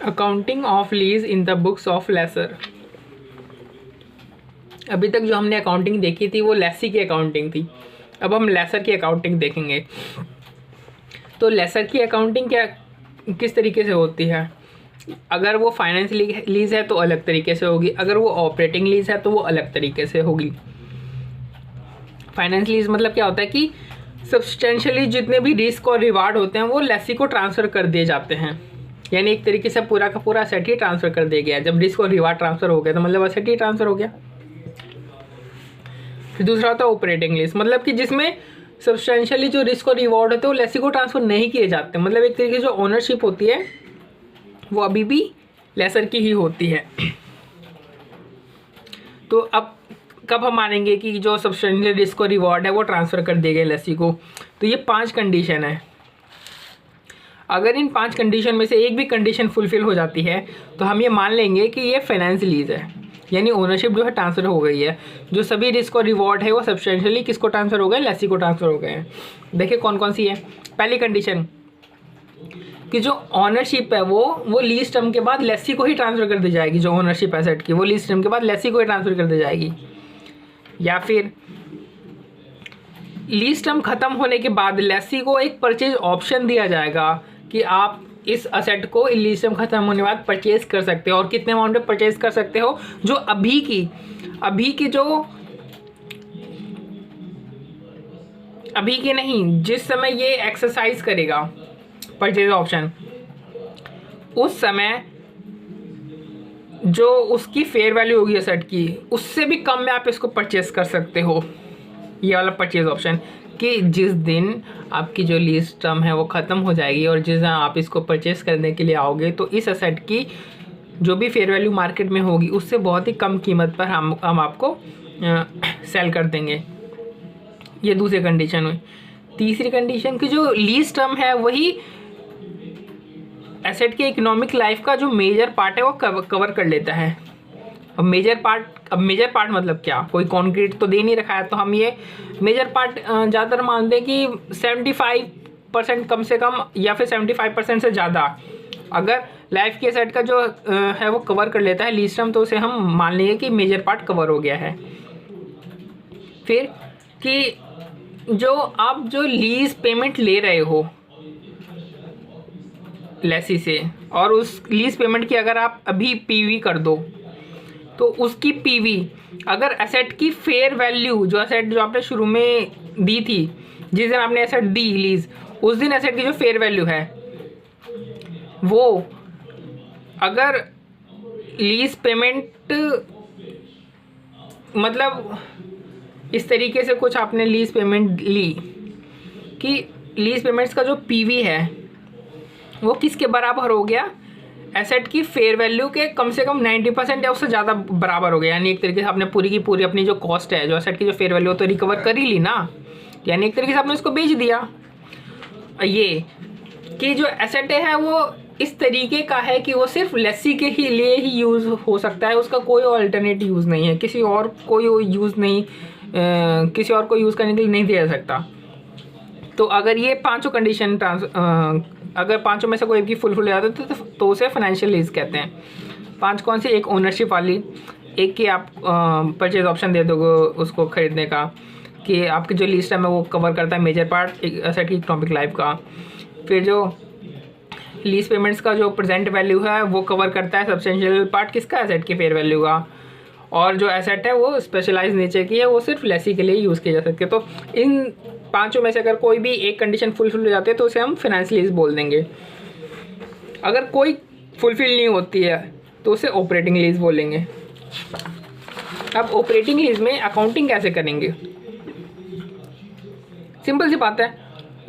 Accounting of lease in the books of lessor. अभी तक जो हमने अकाउंटिंग देखी थी वो लेसी की अकाउंटिंग थी, अब हम लेसर की अकाउंटिंग देखेंगे। तो लेसर की अकाउंटिंग क्या किस तरीके से होती है? अगर वो फाइनेंस लीज है तो अलग तरीके से होगी, अगर वो ऑपरेटिंग लीज है तो वो अलग तरीके से होगी। फाइनेंस लीज मतलब क्या होता है कि सब्सटेंशियली जितने भी रिस्क और रिवार्ड होते हैं वो लेसी को ट्रांसफ़र कर दिए जाते हैं, यानी एक तरीके से पूरा का पूरा असेट ही ट्रांसफ़र कर दिया गया। जब रिस्क और रिवार्ड ट्रांसफ़र हो गया तो मतलब असेट ही ट्रांसफ़र हो गया। फिर दूसरा होता है ऑपरेटिंग लीज, मतलब कि जिसमें सब्सटेंशियली जो रिस्क और रिवॉर्ड होते हैं वो लेसी को ट्रांसफ़र नहीं किए जाते, मतलब एक तरीके से जो ओनरशिप होती है वो अभी भी लेसर की ही होती है। तो अब कब हम मानेंगे कि जो सब्सटेंशियल रिस्क और रिवॉर्ड है वो ट्रांसफ़र कर दिए गए लेसी को? तो ये 5 कंडीशन है। अगर इन 5 कंडीशन में से एक भी कंडीशन फुलफिल हो जाती है तो हम ये मान लेंगे कि ये फाइनेंस लीज है, यानी ओनरशिप जो है ट्रांसफ़र हो गई है। जो सभी रिस्क और रिवॉर्ड है वो सब्सटेंशियली किसको ट्रांसफ़र हो गए? लेसी को ट्रांसफ़र हो गए हैं। देखिए कौन कौन सी है। पहली कंडीशन कि जो ऑनरशिप है वो लीज टर्म के बाद लेसी को ही ट्रांसफ़र कर दी जाएगी। जो ओनरशिप एसेट की वो लीज टर्म के बाद लेसी को ही ट्रांसफ़र कर दी जाएगी। या फिर लीज टर्म ख़त्म होने के बाद लेसी को एक परचेज ऑप्शन दिया जाएगा कि आप इस असेट को लीज टर्म खत्म होने के बाद परचेज कर सकते हो, और कितने अमाउंट में परचेज कर सकते हो? जो अभी की नहीं, जिस समय ये एक्सरसाइज करेगा परचेज ऑप्शन, उस समय जो उसकी फेयर वैल्यू होगी असेट की उससे भी कम में आप इसको परचेज कर सकते हो। ये वाला परचेज ऑप्शन कि जिस दिन आपकी जो लीज टर्म है वो ख़त्म हो जाएगी और जिस दिन आप इसको परचेस करने के लिए आओगे तो इस असेट की जो भी फेयर वैल्यू मार्केट में होगी उससे बहुत ही कम कीमत पर हम आपको सेल कर देंगे। ये दूसरी कंडीशन हुई। तीसरी कंडीशन की जो लीज टर्म है वही एसेट के इकोनॉमिक लाइफ का जो मेजर पार्ट है वो कवर कर लेता है। अब मेजर पार्ट मतलब क्या? कोई कॉन्क्रीट तो दे नहीं रखा है, तो हम ये मेजर पार्ट ज़्यादातर मानते हैं कि 75% कम से कम या फिर 75% से ज़्यादा अगर लाइफ के एसेट का जो है वो कवर कर लेता है लीज टर्म, तो उसे हम मान लेंगे कि मेजर पार्ट कवर हो गया है। फिर कि जो आप जो लीज पेमेंट ले रहे हो लेसी से, और उस लीज पेमेंट की अगर आप अभी पीवी कर दो तो उसकी पीवी अगर एसेट की फेयर वैल्यू जो आपने शुरू में दी थी, जिस दिन आपने एसेट दी लीज, उस दिन एसेट की जो फेयर वैल्यू है वो अगर लीज पेमेंट मतलब इस तरीके से कुछ आपने लीज पेमेंट ली कि लीज पेमेंट्स का जो पीवी है वो किसके बराबर हो गया? एसेट की फेयर वैल्यू के कम से कम 90% या उससे ज़्यादा बराबर हो गया। यानी एक तरीके से आपने पूरी की पूरी अपनी जो कॉस्ट है, जो एसेट की जो फेयर वैल्यू तो रिकवर कर ही ली ना, यानी एक तरीके से आपने उसको बेच दिया। ये कि जो एसेट है वो इस तरीके का है कि वो सिर्फ लेसी के ही लिए ही यूज़ हो सकता है, उसका कोई अल्टरनेट यूज़ नहीं है, किसी और कोई यूज़ नहीं, किसी और को यूज़ करने के लिए नहीं दिया जा सकता। तो अगर ये पांचों कंडीशन अगर पांचों में से कोई भी फुलफिल हो जाता है तो उसे फाइनेंशियल लीज कहते हैं। 5 कौन सी? एक ओनरशिप वाली, एक कि आप परचेज ऑप्शन दे दोगे उसको खरीदने का, कि आपकी जो लीज टर्म है वो कवर करता है मेजर पार्ट एसेट की इकोनॉमिक लाइफ का। फिर जो लीज पेमेंट्स का जो प्रेजेंट वैल्यू है वो कवर करता है सब्सटेंशियल पार्ट किसका? एसेट की फेयर वैल्यू का। और जो एसेट है वो स्पेशलाइज नेचर की है, वो सिर्फ लेसी के लिए यूज़ किए जा सकते हैं। तो इन पांचों में से अगर कोई भी एक कंडीशन फुलफिल हो जाती है तो उसे हम फाइनेंस लीज बोल देंगे। अगर कोई फुलफिल नहीं होती है तो उसे ऑपरेटिंग लीज बोलेंगे। अब ऑपरेटिंग लीज में अकाउंटिंग कैसे करेंगे? सिंपल सी बात है,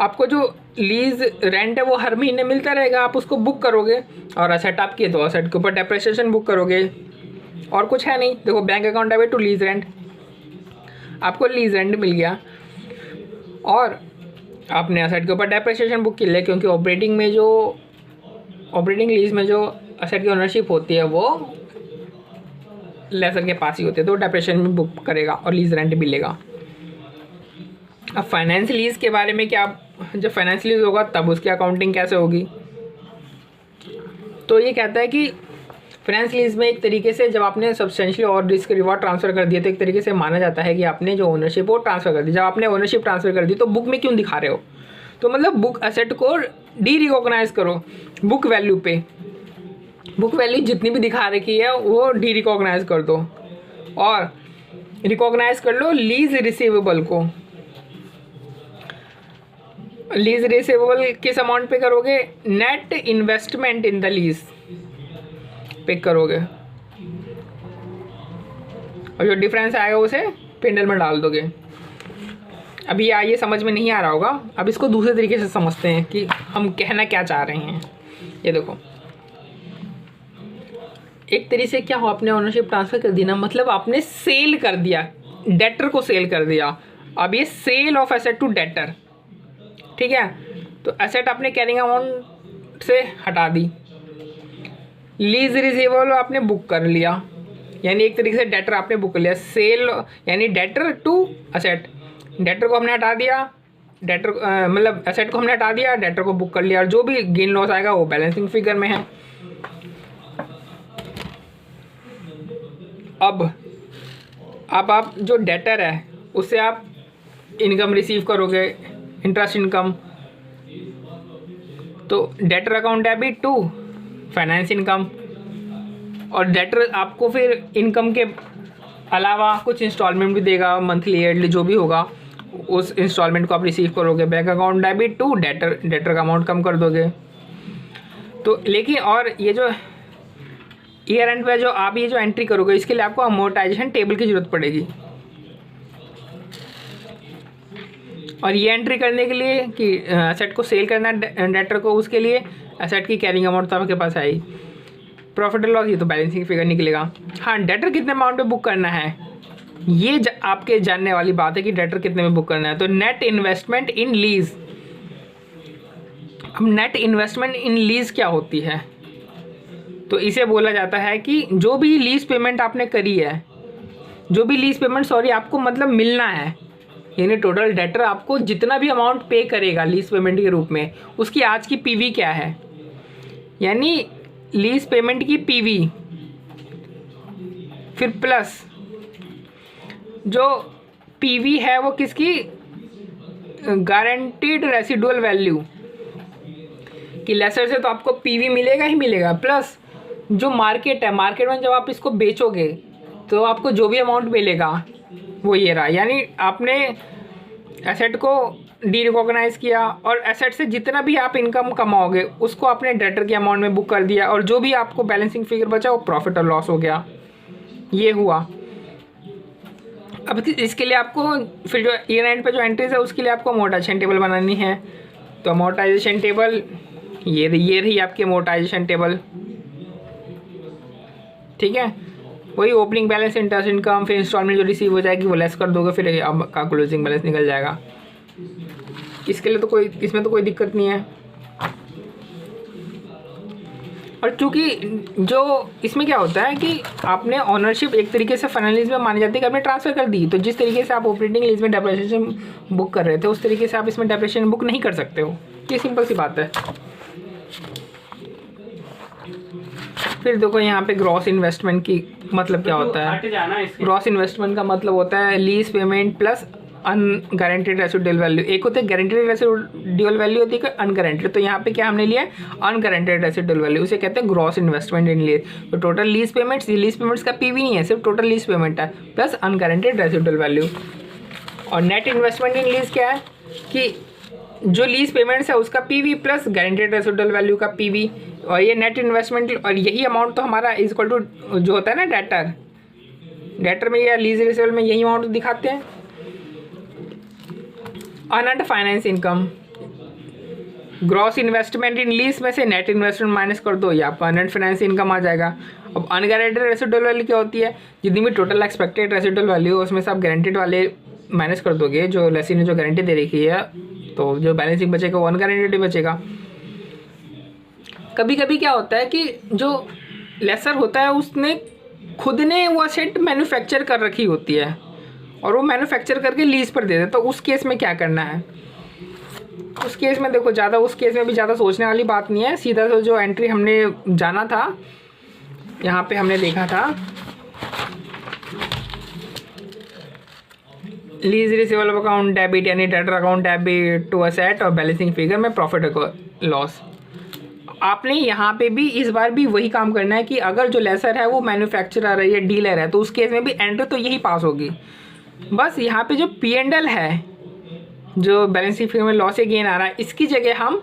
आपको जो लीज रेंट है वो हर महीने मिलता रहेगा, आप उसको बुक करोगे, और असेट आपकी है तो असेट के ऊपर डेप्रिसिएशन बुक करोगे, और कुछ है नहीं। देखो bank account debit to lease rent, आपको लीज रेंट मिल गया और आपने असेट के ऊपर डेप्रिसिएशन बुक कर लिया, क्योंकि ऑपरेटिंग लीज में जो असेट की ओनरशिप होती है वो लेसर के पास ही होती है, तो डेप्रिसिएशन में बुक करेगा और लीज रेंट भी लेगा। अब फाइनेंस लीज के बारे में क्या? जब फाइनेंस लीज होगा तब उसकी अकाउंटिंग कैसे होगी? तो ये कहता है कि फाइनेंस लीज में एक तरीके से जब आपने सब्सटेंशियली और रिस्क रिवॉर्ड ट्रांसफर कर दिया तो एक तरीके से माना जाता है कि आपने जो ओनरशिप वो ट्रांसफर कर दी। जब आपने ओनरशिप ट्रांसफर कर दी तो बुक में क्यों दिखा रहे हो, तो मतलब बुक एसेट को डी रिकॉग्नाइज करो बुक वैल्यू पे, बुक वैल्यू जितनी भी दिखा रखी है वो डी रिकॉग्नाइज कर दो और रिकॉग्नाइज कर लो लीज रिसीवेबल को। लीज रिसीवेबल किस अमाउंट पे करोगे, net investment in the lease पे करोगे और जो डिफरेंस आएगा उसे पेंडल में डाल दोगे। अभी ये समझ में नहीं आ रहा होगा, अब इसको दूसरे तरीके से समझते हैं कि हम कहना क्या चाह रहे हैं। ये देखो एक तरीके से क्या हो, आपने ओनरशिप ट्रांसफर कर दी ना, मतलब आपने सेल कर दिया, डेटर को सेल कर दिया। अब ये sale of asset to debtor, ठीक है, तो एसेट आपने कैरिंग अमाउंट से हटा दी, लीज रिसीवेबल आपने बुक कर लिया, यानी एक तरीके से डेटर आपने बुक कर लिया। सेल यानी डेटर टू एसेट, डेटर को हमने हटा दिया, डेटर मतलब एसेट को हमने हटा दिया, डेटर को बुक कर लिया और जो भी गेन लॉस आएगा वो बैलेंसिंग फिगर में है। अब आप जो डेटर है उससे आप इनकम रिसीव करोगे, इंटरेस्ट इनकम, तो debtor account debit to finance income, और डेटर आपको फिर इनकम के अलावा कुछ इंस्टॉलमेंट भी देगा, मंथली ईयरली जो भी होगा उस इंस्टॉलमेंट को आप रिसीव करोगे। Bank account debit to debtor, debtor का अमाउंट कम कर दोगे। तो लेकिन और ये जो ईयर एंड पे जो आप ये जो एंट्री करोगे इसके लिए आपको अमोर्टाइजेशन टेबल की ज़रूरत पड़ेगी, और ये एंट्री करने के लिए कि एसेट को सेल करना है डेटर को, उसके लिए एसेट की कैरिंग अमाउंट तो आपके पास आई, प्रॉफिट एंड लॉस ये तो बैलेंसिंग फिगर निकलेगा। हाँ, डेटर कितने अमाउंट पे बुक करना है ये आपके जानने वाली बात है कि डेटर कितने में बुक करना है। तो नेट इन्वेस्टमेंट इन लीज, अब नेट इन्वेस्टमेंट इन लीज क्या होती है, तो इसे बोला जाता है कि जो भी लीज पेमेंट आपने करी है, जो भी लीज पेमेंट आपको मतलब मिलना है, यानी टोटल डेटर आपको जितना भी अमाउंट पे करेगा लीज पेमेंट के रूप में उसकी आज की पीवी क्या है, यानी लीज पेमेंट की पीवी फिर प्लस जो पीवी है वो किसकी, गारंटीड रेसिडुअल वैल्यू कि लेसर से तो आपको पीवी मिलेगा ही मिलेगा, प्लस जो मार्केट है, मार्केट में जब आप इसको बेचोगे तो आपको जो भी अमाउंट मिलेगा वो ये रहा, यानी आपने एसेट को डी रिकॉग्नाइज किया और एसेट से जितना भी आप इनकम कमाओगे उसको आपने डेटर के अमाउंट में बुक कर दिया, और जो भी आपको बैलेंसिंग फिगर बचा वो प्रॉफिट और लॉस हो गया, ये हुआ। अब इसके लिए आपको फिर जो ईयर एंड पे जो एंट्रीज है उसके लिए आपको अमोर्टाइजेशन टेबल बनानी है। तो अमोर्टाइजेशन टेबल ये रही आपकी अमोर्टाइजेशन टेबल, ठीक है, वही ओपनिंग बैलेंस, इंटरेस्ट इनकम, फिर इंस्टॉलमेंट जो रिसीव हो जाएगी वो लेस कर दोगे, फिर आपका क्लोजिंग बैलेंस निकल जाएगा। इसके लिए तो कोई, इसमें तो कोई दिक्कत नहीं है। और चूँकि जो इसमें क्या होता है कि आपने ऑनरशिप एक तरीके से फाइनल लीज में मानी जाती है कि आपने ट्रांसफ़र कर दी, तो जिस तरीके से आप ऑपरेटिंग लीज में डेप्रिसिएशन बुक कर रहे थे उस तरीके से आप इसमें डेप्रिसिएशन बुक नहीं कर सकते हो, ये सिंपल सी बात है। फिर देखो यहाँ पे ग्रॉस इन्वेस्टमेंट की मतलब क्या होता है, ग्रॉस इन्वेस्टमेंट का मतलब होता है lease payment plus unguaranteed residual value. एक होते हैं गारंटेड रेसिडुअल वैल्यू, होती है अनगारंटेड, तो यहाँ पे क्या हमने लिया है अनगारंटेड रेसिडुअल वैल्यू, उसे कहते हैं ग्रॉस इन्वेस्टमेंट इन लीज। तो टोटल लीज पेमेंट्स का पीवी नहीं है, सिर्फ टोटल लीज पेमेंट है प्लस अनगारंटेड रेसिडुअल वैल्यू। और नेट इन्वेस्टमेंट इन लीज क्या है कि जो लीज पेमेंट्स है उसका PV plus guaranteed residual value का पीवी, और ये नेट इन्वेस्टमेंट, और यही अमाउंट तो हमारा इज इक्वल टू जो होता है ना डेटर में या लीज रिसीवेबल में यही अमाउंट दिखाते हैं। Unearned finance income, gross investment इन लीज में से नेट इन्वेस्टमेंट माइनस कर दो, या आपका अनअर्न्ड फाइनेंस इनकम आ जाएगा। अब अनगारंटेड रेसिडुअल वैल्यू क्या होती है, जितनी भी टोटल एक्सपेक्टेड रेसिडुअल वैल्यू है उसमें से आप गारंटेड वाले माइनस कर दोगे, जो लेसी ने जो गारंटी दे रखी है, तो जो बैलेंसिंग बचेगा वो अनगारंटेड ही बचेगा। कभी कभी क्या होता है कि जो लेसर होता है उसने खुद ने वो एसेट मैन्युफैक्चर कर रखी होती है और वो मैन्युफैक्चर करके लीज पर दे दे, तो उस केस में क्या करना है, उस केस में देखो ज़्यादा, उस केस में भी ज़्यादा सोचने वाली बात नहीं है, सीधा से जो एंट्री हमने जाना था, यहाँ पे हमने देखा था लीज रिसीवेबल अकाउंट डेबिट, यानी debtor account debit to asset और बैलेंसिंग फिगर में प्रॉफिट लॉस। आपने यहाँ पे भी इस बार भी वही काम करना है कि अगर जो लेसर है वो मैन्युफैक्चरर है या डीलर है, तो उस केस में भी एंट्री तो यही पास होगी। बस यहाँ पे जो P&L है, जो बैलेंस शीट फिगर में लॉस या गेन आ रहा है, इसकी जगह हम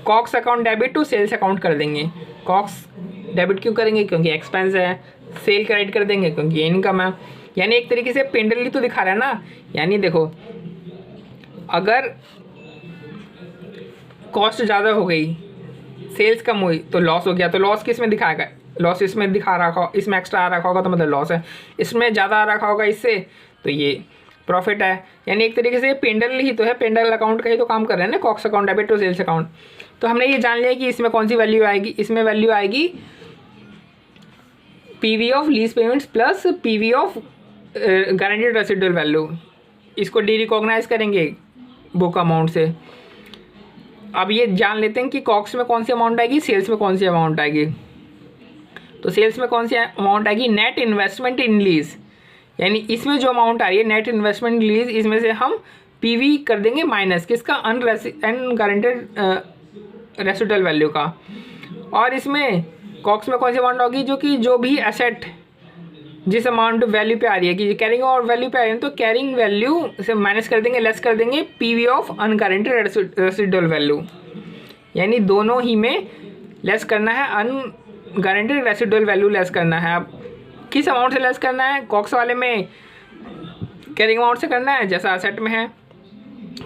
COGS account debit to sales account कर देंगे। कॉक्स डेबिट क्यों करेंगे? क्योंकि एक्सपेंस है। सेल क्रेडिट कर देंगे क्योंकि इनकम है। यानी एक तरीके से पेंडली तो दिखा रहा है ना। यानी देखो, अगर कॉस्ट ज़्यादा हो गई, सेल्स कम हुई तो लॉस हो गया, तो लॉस किस में दिखाएगा? लॉस इसमें दिखा रखा हो, इसमें एक्स्ट्रा आ रखा होगा तो मतलब लॉस है, इसमें ज़्यादा आ रखा होगा इससे तो ये प्रॉफिट है। यानी एक तरीके से पेंडल ही तो है, पेंडल अकाउंट का ही तो काम कर रहे हैं ना, COGS account debit to sales account. तो हमने ये जान लिया कि इसमें कौन सी वैल्यू आएगी। इसमें वैल्यू आएगी PV of lease payments plus PV of guaranteed residual value. इसको डी रिकॉग्नाइज करेंगे बुक अमाउंट से। अब ये जान लेते हैं कि कॉक्स में कौन सी अमाउंट आएगी, सेल्स में कौन सी अमाउंट आएगी। तो सेल्स में कौन सी अमाउंट आएगी? नेट इन्वेस्टमेंट इन लीज, यानी इसमें जो अमाउंट आ रही है नेट इन्वेस्टमेंट लीज, इसमें से हम पीवी कर देंगे माइनस किसका? अनगारंटेड रेसिडुअल वैल्यू का। और इसमें कॉक्स में कौन सी अमाउंट होगी? जो भी एसेट जिस अमाउंट वैल्यू पे आ रही है, कि कैरिंग और वैल्यू पे आ रही है, तो कैरिंग वैल्यू से माइनस कर देंगे, लेस कर देंगे पीवी ऑफ अनगारंटेड रेसिडुअल वैल्यू। यानी दोनों ही में लेस करना है, अनगारंटेड रेसिडुअल वैल्यू लेस करना है। अब किस अमाउंट से लेस करना है? कॉक्स वाले में कैरिंग अमाउंट से करना है जैसा एसेट में है,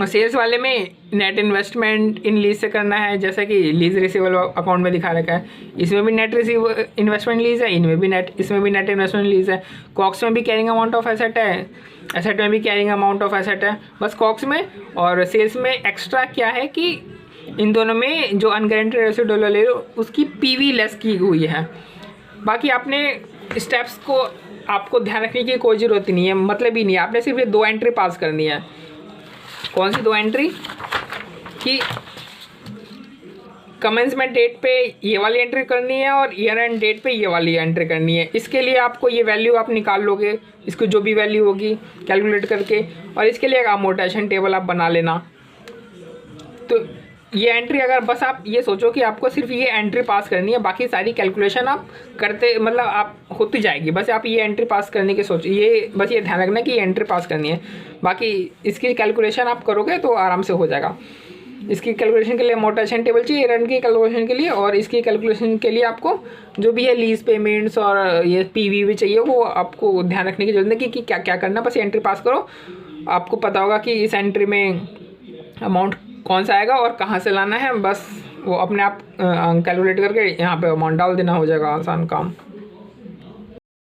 और सेल्स वाले में नेट इन्वेस्टमेंट इन लीज से करना है, जैसा कि लीज रिसीवेबल अकाउंट में दिखा रखा है। इसमें भी नेट इन्वेस्टमेंट लीज है, इसमें भी नेट इन्वेस्टमेंट लीज है। कॉक्स में भी कैरिंग अमाउंट ऑफ एसेट है, एसेट में भी कैरिंग अमाउंट ऑफ एसेट है। बस कॉक्स में और सेल्स में एक्स्ट्रा क्या है कि इन दोनों में जो अनगारंटेड रेसिडुअल ले उसकी पीवी लेस की हुई है। बाकी आपने स्टेप्स को आपको ध्यान रखने की कोई ज़रूरत नहीं है, मतलब ही नहीं है। आपने सिर्फ ये 2 एंट्री पास करनी है। कौन सी 2 एंट्री? कि कमेंसमेंट डेट पे ये वाली एंट्री करनी है और ईयर एंड डेट पे ये वाली एंट्री करनी है। इसके लिए आपको ये वैल्यू आप निकाल लोगे, इसको जो भी वैल्यू होगी कैलकुलेट करके, और इसके लिए एक अमोर्टाइजेशन टेबल आप बना लेना। तो ये एंट्री, अगर बस आप ये सोचो कि आपको सिर्फ ये एंट्री पास करनी है, बाकी सारी कैलकुलेशन आप करते मतलब आप होती जाएगी। बस आप ये एंट्री पास करने की सोच, ये बस ये ध्यान रखना कि ये एंट्री पास करनी है, बाकी इसकी कैलकुलेशन आप करोगे तो आराम से हो जाएगा। इसकी कैलकुलेशन के लिए अमोर्टाइजेशन टेबल चाहिए, रन की कैलकुलेशन के लिए, और इसकी कैलकुलेशन के लिए आपको जो भी है लीज पेमेंट्स और ये पीवी भी चाहिए, वो आपको ध्यान रखने की जरूरत है कि क्या क्या करना। बस एंट्री पास करो, आपको पता होगा कि इस एंट्री में अमाउंट कौन सा आएगा और कहाँ से लाना है। बस वो अपने आप कैलकुलेट करके यहाँ पे अमाउंट डाल देना, हो जाएगा आसान काम।